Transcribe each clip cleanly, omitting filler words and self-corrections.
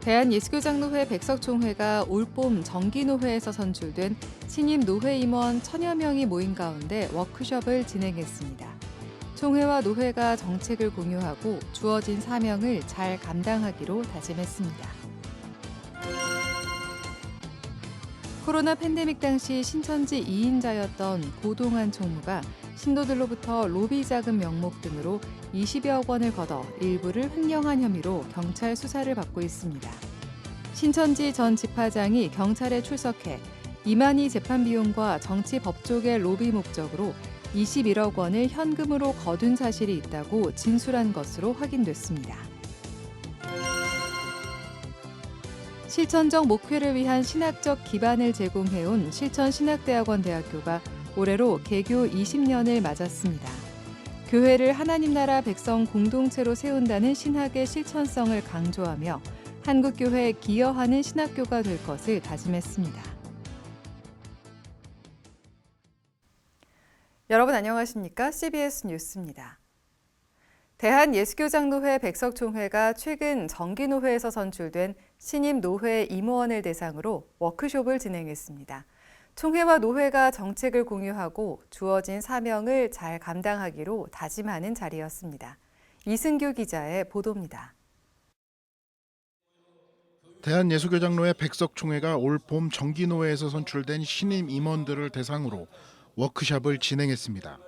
대한예수교장로회 백석총회가 올봄 정기노회에서 선출된 신임 노회 임원 1000여 명이 모인 가운데 워크숍을 진행했습니다. 총회와 노회가 정책을 공유하고 주어진 사명을 잘 감당하기로 다짐했습니다. 코로나 팬데믹 당시 신천지 2인자였던 고동환 총무가 신도들로부터 로비 자금 명목 등으로 20여억 원을 걷어 일부를 횡령한 혐의로 경찰 수사를 받고 있습니다. 신천지 전 지파장이 경찰에 출석해 이만희 재판 비용과 정치 법조계 로비 목적으로 21억 원을 현금으로 거둔 사실이 있다고 진술한 것으로 확인됐습니다. 실천적 목회를 위한 신학적 기반을 제공해온 실천신학대학원 대학교가 올해로 개교 20년을 맞았습니다. 교회를 하나님 나라 백성 공동체로 세운다는 신학의 실천성을 강조하며 한국교회에 기여하는 신학교가 될 것을 다짐했습니다. 여러분 안녕하십니까? CBS 뉴스입니다. 대한예수교장로회 백석총회가 최근 정기노회에서 선출된 신임 노회 임원을 대상으로 워크숍을 진행했습니다. 총회와 노회가 정책을 공유하고 주어진 사명을 잘 감당하기로 다짐하는 자리였습니다. 이승규 기자의 보도입니다. 대한예수교장로회 백석총회가 올 봄 정기노회에서 선출된 신임 임원들을 대상으로 워크숍을 진행했습니다.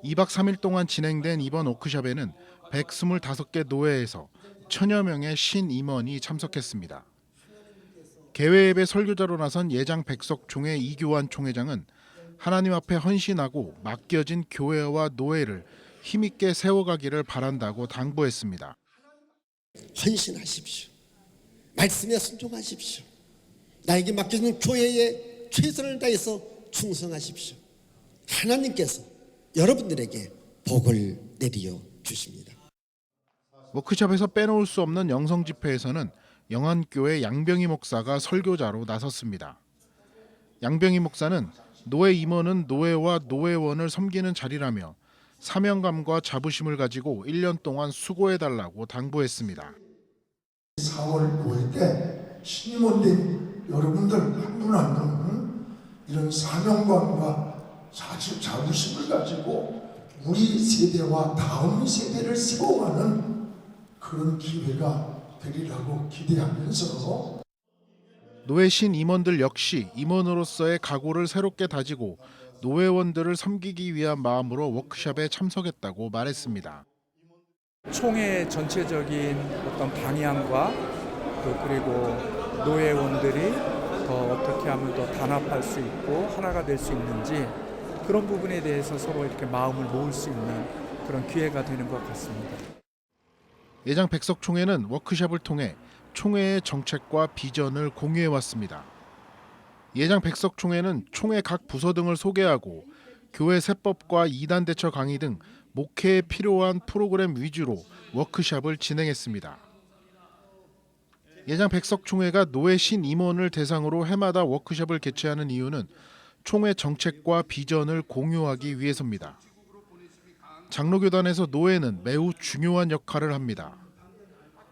2박 3일 동안 진행된 이번 워크숍에는 125개 노회에서 1000여 명의 신임원이 참석했습니다. 개회 예배 설교자로 나선 예장 백석총회 이교환 총회장은 하나님 앞에 헌신하고 맡겨진 교회와 노회를 힘있게 세워가기를 바란다고 당부했습니다. 헌신하십시오. 말씀에 순종하십시오. 나에게 맡겨진 교회에 최선을 다해서 충성하십시오. 하나님께서 여러분들에게 복을 내리어 주십니다. 워크숍에서 빼놓을 수 없는 영성 집회에서는 영안교회 양병희 목사가 설교자로 나섰습니다. 양병희 목사는 노회 임원은 노회와 노회원을 섬기는 자리라며 사명감과 자부심을 가지고 1년 동안 수고해달라고 당부했습니다. 4월 5일 때 신임원된 여러분들 한 분 한 분은 이런 사명감과 자부심을 가지고 우리 세대와 다음 세대를 세워가는 그런 기회가 되리라고 기대하면서 노회 신임원들 역시 임원으로서의 각오를 새롭게 다지고 노회원들을 섬기기 위한 마음으로 워크숍에 참석했다고 말했습니다. 총회 전체적인 어떤 방향과 그리고 노회원들이 더 어떻게 하면 더 단합할 수 있고 하나가 될 수 있는지 그런 부분에 대해서 서로 이렇게 마음을 모을 수 있는 그런 기회가 되는 것 같습니다. 예장 백석총회는 워크숍을 통해 총회의 정책과 비전을 공유해 왔습니다. 예장 백석총회는 총회 각 부서 등을 소개하고 교회 세법과 이단 대처 강의 등 목회에 필요한 프로그램 위주로 워크숍을 진행했습니다. 예장 백석총회가 노회 신임원을 대상으로 해마다 워크숍을 개최하는 이유는 총회 정책과 비전을 공유하기 위해서입니다. 장로교단에서 노회는 매우 중요한 역할을 합니다.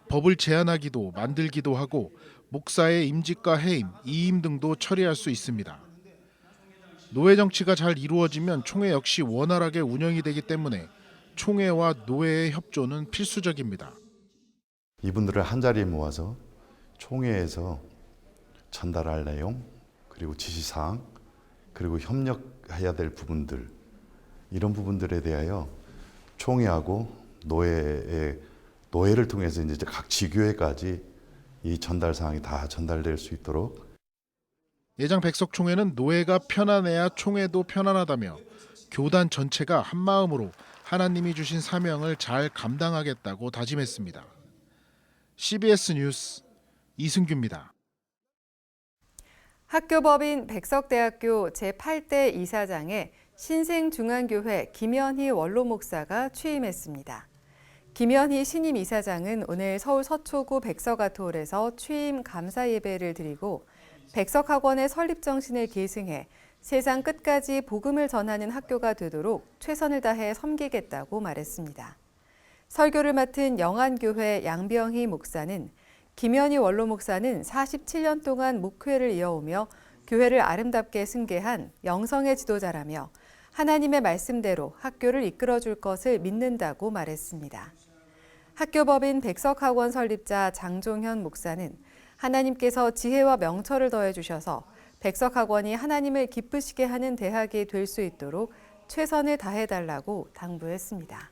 법을 제안하기도 만들기도 하고 목사의 임직과 해임, 이임 등도 처리할 수 있습니다. 노회 정치가 잘 이루어지면 총회 역시 원활하게 운영이 되기 때문에 총회와 노회의 협조는 필수적입니다. 이분들을 한자리에 모아서 총회에서 전달할 내용, 그리고 지시사항, 그리고 협력해야 될 부분들, 이런 부분들에 대하여 총회하고 노회를 통해서 이제 각 지교회까지 이 전달 사항이 다 전달될 수 있도록. 예장 백석총회는 노회가 편안해야 총회도 편안하다며 교단 전체가 한 마음으로 하나님이 주신 사명을 잘 감당하겠다고 다짐했습니다. CBS 뉴스 이승규입니다. 학교법인 백석대학교 제8대 이사장에 신생중앙교회 김현희 원로 목사가 취임했습니다. 김현희 신임 이사장은 오늘 서울 서초구 백석아트홀에서 취임 감사 예배를 드리고 백석학원의 설립 정신을 계승해 세상 끝까지 복음을 전하는 학교가 되도록 최선을 다해 섬기겠다고 말했습니다. 설교를 맡은 영안교회 양병희 목사는 김현희 원로 목사는 47년 동안 목회를 이어오며 교회를 아름답게 승계한 영성의 지도자라며 하나님의 말씀대로 학교를 이끌어줄 것을 믿는다고 말했습니다. 학교법인 백석학원 설립자 장종현 목사는 하나님께서 지혜와 명철을 더해 주셔서 백석학원이 하나님을 기쁘시게 하는 대학이 될 수 있도록 최선을 다해달라고 당부했습니다.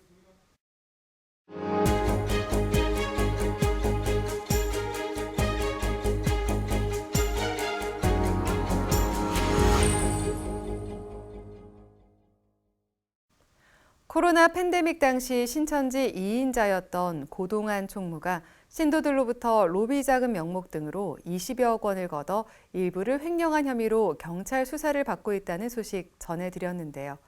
코로나 팬데믹 당시 신천지 2인자였던 고동환 총무가 신도들로부터 로비 자금 명목 등으로 20여억 원을 걷어 일부를 횡령한 혐의로 경찰 수사를 받고 있다는 소식 전해드렸는데요.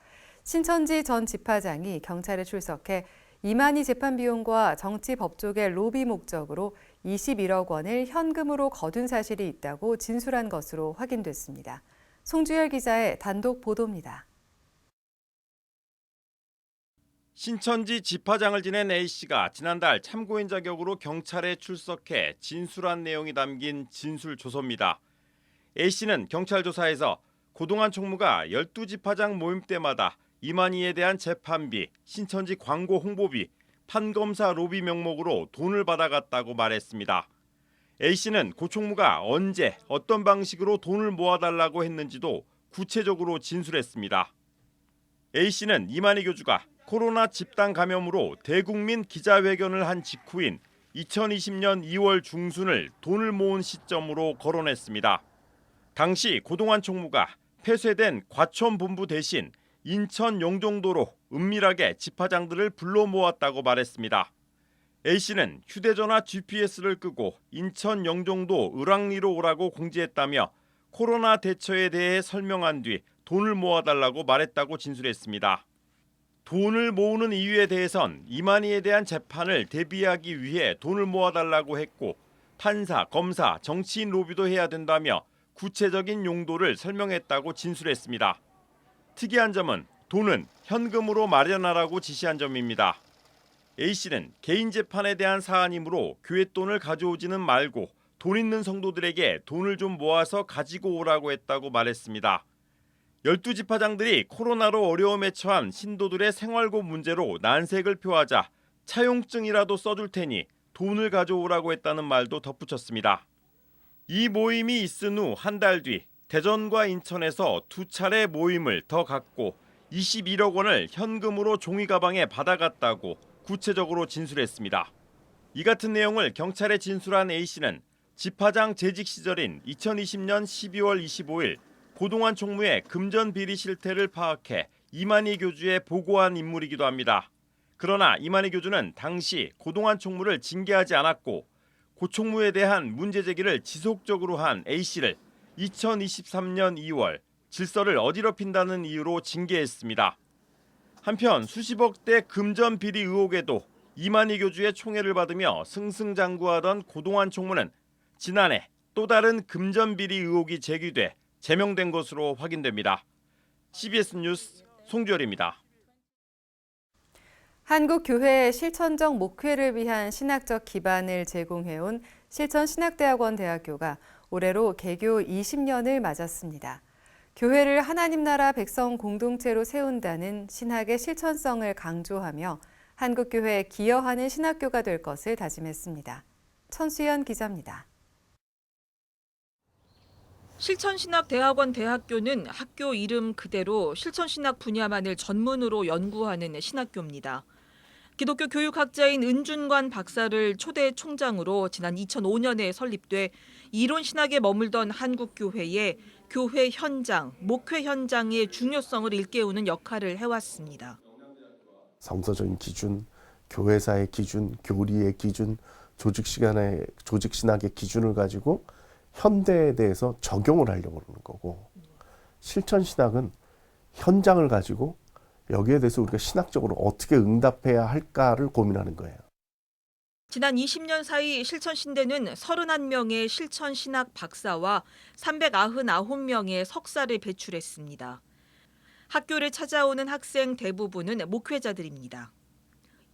신천지 전 지파장이 경찰에 출석해 이만희 재판 비용과 정치 법조계 로비 목적으로 21억 원을 현금으로 거둔 사실이 있다고 진술한 것으로 확인됐습니다. 송주열 기자의 단독 보도입니다. 신천지 지파장을 지낸 A씨가 지난달 참고인 자격으로 경찰에 출석해 진술한 내용이 담긴 진술조서입니다. A씨는 경찰 조사에서 고동환 총무가 12지파장 모임 때마다 이만희에 대한 재판비, 신천지 광고 홍보비, 판검사 로비 명목으로 돈을 받아갔다고 말했습니다. A씨는 고 총무가 언제 어떤 방식으로 돈을 모아달라고 했는지도 구체적으로 진술했습니다. A씨는 이만희 교주가 코로나 집단 감염으로 대국민 기자회견을 한 직후인 2020년 2월 중순을 돈을 모은 시점으로 거론했습니다. 당시 고동환 총무가 폐쇄된 과천본부 대신 인천 영종도로 은밀하게 지파장들을 불러 모았다고 말했습니다. A씨는 휴대전화 GPS를 끄고 인천 영종도 을왕리로 오라고 공지했다며 코로나 대처에 대해 설명한 뒤 돈을 모아달라고 말했다고 진술했습니다. 돈을 모으는 이유에 대해선 이만희에 대한 재판을 대비하기 위해 돈을 모아달라고 했고 판사, 검사, 정치인 로비도 해야 된다며 구체적인 용도를 설명했다고 진술했습니다. 특이한 점은 돈은 현금으로 마련하라고 지시한 점입니다. A씨는 개인 재판에 대한 사안이므로 교회 돈을 가져오지는 말고 돈 있는 성도들에게 돈을 좀 모아서 가지고 오라고 했다고 말했습니다. 12지파장들이 코로나로 어려움에 처한 신도들의 생활고 문제로 난색을 표하자 차용증이라도 써줄 테니 돈을 가져오라고 했다는 말도 덧붙였습니다. 이 모임이 있은 후 한 달 뒤 대전과 인천에서 2차례 모임을 더 갖고 21억 원을 현금으로 종이 가방에 받아갔다고 구체적으로 진술했습니다. 이 같은 내용을 경찰에 진술한 A씨는 지파장 재직 시절인 2020년 12월 25일 고동환 총무의 금전 비리 실태를 파악해 이만희 교주에 보고한 인물이기도 합니다. 그러나 이만희 교주는 당시 고동환 총무를 징계하지 않았고 고 총무에 대한 문제 제기를 지속적으로 한 A씨를 2023년 2월 질서를 어지럽힌다는 이유로 징계했습니다. 한편 수십억대 금전 비리 의혹에도 이만희 교주의 총애를 받으며 승승장구하던 고동환 총무는 지난해 또 다른 금전 비리 의혹이 제기돼 제명된 것으로 확인됩니다. CBS 뉴스 송주열입니다. 한국 교회의 실천적 목회를 위한 신학적 기반을 제공해온 실천신학대학원 대학교가 올해로 개교 20년을 맞았습니다. 교회를 하나님 나라 백성 공동체로 세운다는 신학의 실천성을 강조하며 한국교회에 기여하는 신학교가 될 것을 다짐했습니다. 천수연 기자입니다. 실천신학대학원 대학교는 학교 이름 그대로 실천신학 분야만을 전문으로 연구하는 신학교입니다. 기독교 교육학자인 은준관 박사를 초대 총장으로 지난 2005년에 설립돼 이론신학에 머물던 한국교회의 교회 현장, 목회 현장의 중요성을 일깨우는 역할을 해왔습니다. 성서적인 기준, 교회사의 기준, 교리의 기준, 조직신학의 기준을 가지고 현대에 대해서 적용을 하려고 하는 거고, 실천신학은 현장을 가지고 여기에 대해서 우리가 신학적으로 어떻게 응답해야 할까를 고민하는 거예요. 지난 20년 사이 실천신대는 31명의 실천신학 박사와 399명의 석사를 배출했습니다. 학교를 찾아오는 학생 대부분은 목회자들입니다.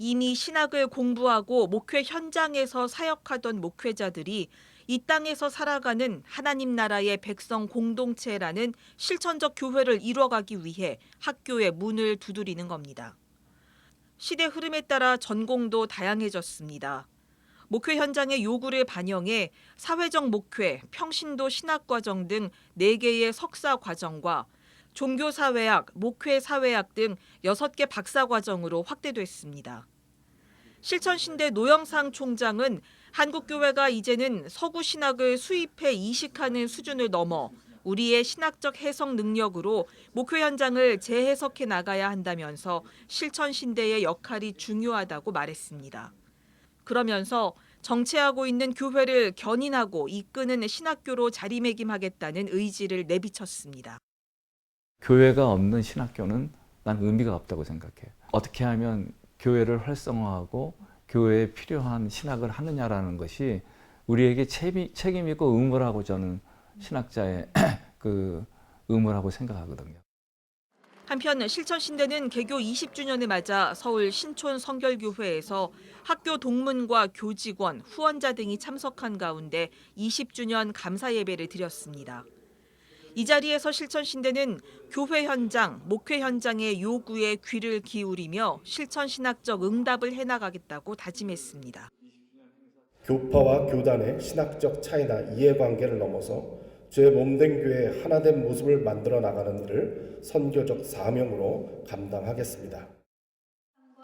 이미 신학을 공부하고 목회 현장에서 사역하던 목회자들이 이 땅에서 살아가는 하나님 나라의 백성 공동체라는 실천적 교회를 이뤄가기 위해 학교의 문을 두드리는 겁니다. 시대 흐름에 따라 전공도 다양해졌습니다. 목회 현장의 요구를 반영해 사회적 목회, 평신도 신학과정 등 4개의 석사 과정과 종교사회학, 목회사회학 등 6개 박사과정으로 확대됐습니다. 실천신대 노영상 총장은 한국교회가 이제는 서구 신학을 수입해 이식하는 수준을 넘어 우리의 신학적 해석 능력으로 목회 현장을 재해석해 나가야 한다면서 실천신대의 역할이 중요하다고 말했습니다. 그러면서 정체하고 있는 교회를 견인하고 이끄는 신학교로 자리매김하겠다는 의지를 내비쳤습니다. 교회가 없는 신학교는 난 의미가 없다고 생각해요. 어떻게 하면 교회를 활성화하고 교회에 필요한 신학을 하느냐라는 것이 우리에게 책임있고 의무라고 저는 신학자의 그 의무라고 생각하거든요. 한편 실천신대는 개교 20주년을 맞아 서울 신촌 성결교회에서 학교 동문과 교직원, 후원자 등이 참석한 가운데 20주년 감사 예배를 드렸습니다. 이 자리에서 실천신대는 교회 현장, 목회 현장의 요구에 귀를 기울이며 실천신학적 응답을 해나가겠다고 다짐했습니다. 교파와 교단의 신학적 차이나 이해관계를 넘어서 죄 몸된 교회의 하나된 모습을 만들어 나가는 일을 선교적 사명으로 감당하겠습니다.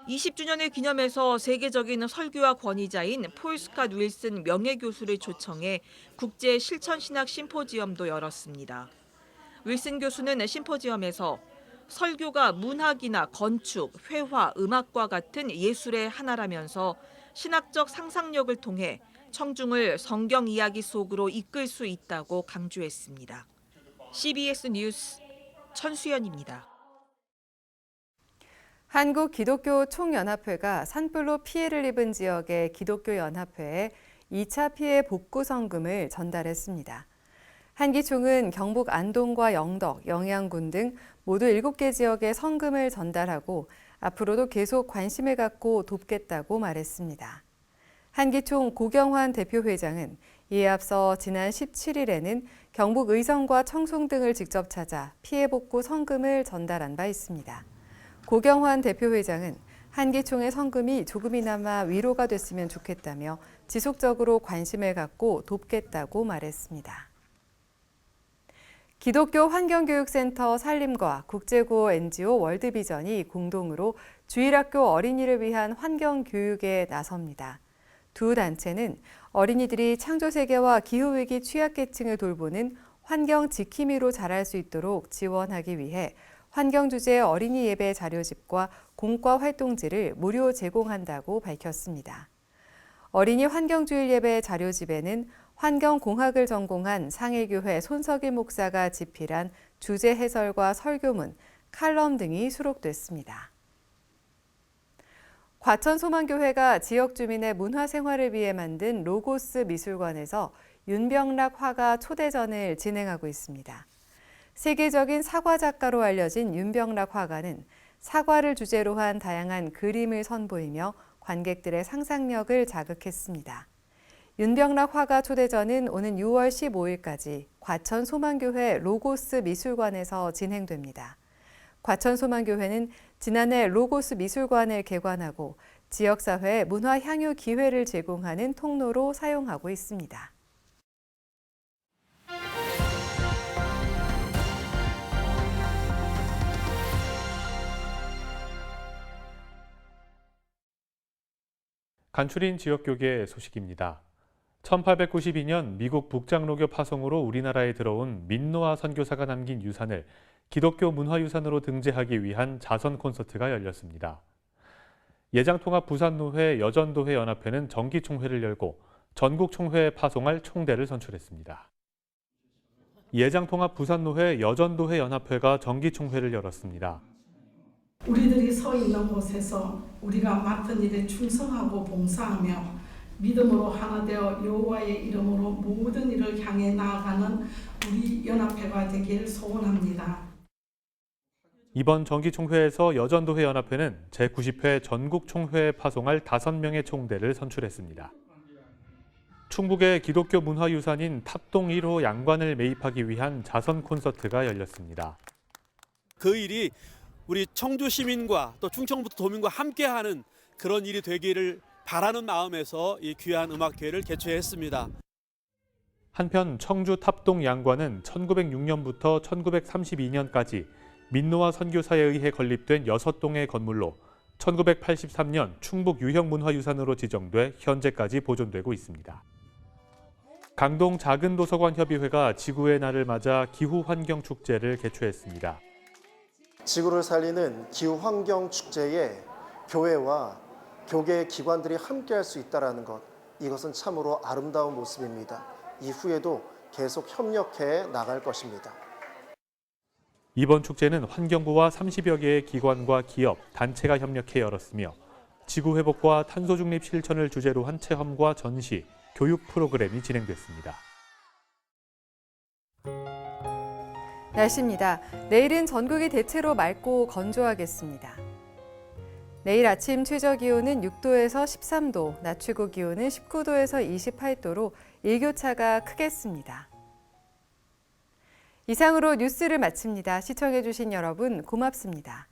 20주년을 기념해서 세계적인 설교와 권위자인 폴 스캇 윌슨 명예교수를 초청해 국제 실천신학 심포지엄도 열었습니다. 윌슨 교수는 심포지엄에서 설교가 문학이나 건축, 회화, 음악과 같은 예술의 하나라면서 신학적 상상력을 통해 청중을 성경 이야기 속으로 이끌 수 있다고 강조했습니다. CBS 뉴스 천수연입니다. 한국기독교총연합회가 산불로 피해를 입은 지역의 기독교연합회에 2차 피해 복구 성금을 전달했습니다. 한기총은 경북 안동과 영덕, 영양군 등 모두 7개 지역에 성금을 전달하고 앞으로도 계속 관심을 갖고 돕겠다고 말했습니다. 한기총 고경환 대표회장은 이에 앞서 지난 17일에는 경북 의성과 청송 등을 직접 찾아 피해 복구 성금을 전달한 바 있습니다. 고경환 대표회장은 한기총의 성금이 조금이나마 위로가 됐으면 좋겠다며 지속적으로 관심을 갖고 돕겠다고 말했습니다. 기독교 환경교육센터 산림과 국제구호 NGO 월드비전이 공동으로 주일학교 어린이를 위한 환경교육에 나섭니다. 두 단체는 어린이들이 창조세계와 기후위기 취약계층을 돌보는 환경 지킴이로 자랄 수 있도록 지원하기 위해 환경 주제의 어린이 예배 자료집과 공과 활동지를 무료 제공한다고 밝혔습니다. 어린이 환경주일 예배 자료집에는 환경공학을 전공한 상해교회 손석일 목사가 집필한 주제 해설과 설교문, 칼럼 등이 수록됐습니다. 과천소망교회가 지역 주민의 문화생활을 위해 만든 로고스 미술관에서 윤병락 화가 초대전을 진행하고 있습니다. 세계적인 사과 작가로 알려진 윤병락 화가는 사과를 주제로 한 다양한 그림을 선보이며 관객들의 상상력을 자극했습니다. 윤병락 화가 초대전은 오는 6월 15일까지 과천소망교회 로고스 미술관에서 진행됩니다. 과천소망교회는 지난해 로고스 미술관을 개관하고 지역사회에 문화 향유 기회를 제공하는 통로로 사용하고 있습니다. 간추린 지역교계 소식입니다. 1892년 미국 북장로교 파송으로 우리나라에 들어온 민노아 선교사가 남긴 유산을 기독교 문화유산으로 등재하기 위한 자선 콘서트가 열렸습니다. 예장통합 부산노회 여전도회 연합회는 정기총회를 열고 전국총회에 파송할 총대를 선출했습니다. 예장통합 부산노회 여전도회 연합회가 정기총회를 열었습니다. 우리들이 서 있는 곳에서 우리가 맡은 일에 충성하고 봉사하며 믿음으로 하나 되어 여호와의 이름으로 모든 일을 향해 나아가는 우리 연합회가 되길 소원합니다. 이번 정기총회에서 여전도회 연합회는 제90회 전국총회에 파송할 5명의 총대를 선출했습니다. 충북의 기독교 문화유산인 탑동 1호 양관을 매입하기 위한 자선 콘서트가 열렸습니다. 그 일이 우리 청주 시민과 또 충청북도 도민과 함께하는 그런 일이 되기를 바라는 마음에서 이 귀한 음악회를 개최했습니다. 한편 청주 탑동 양관은 1906년부터 1932년까지 민노아 선교사에 의해 건립된 6동의 건물로 1983년 충북 유형문화유산으로 지정돼 현재까지 보존되고 있습니다. 강동 작은도서관협의회가 지구의 날을 맞아 기후환경축제를 개최했습니다. 지구를 살리는 기후환경축제에 교회와 교계 기관들이 함께할 수 있다는 것, 이것은 참으로 아름다운 모습입니다. 이후에도 계속 협력해 나갈 것입니다. 이번 축제는 환경부와 30여 개의 기관과 기업, 단체가 협력해 열었으며 지구회복과 탄소중립 실천을 주제로 한 체험과 전시, 교육 프로그램이 진행됐습니다. 날씨입니다. 내일은 전국이 대체로 맑고 건조하겠습니다. 내일 아침 최저기온은 6도에서 13도, 낮 최고기온은 19도에서 28도로 일교차가 크겠습니다. 이상으로 뉴스를 마칩니다. 시청해주신 여러분 고맙습니다.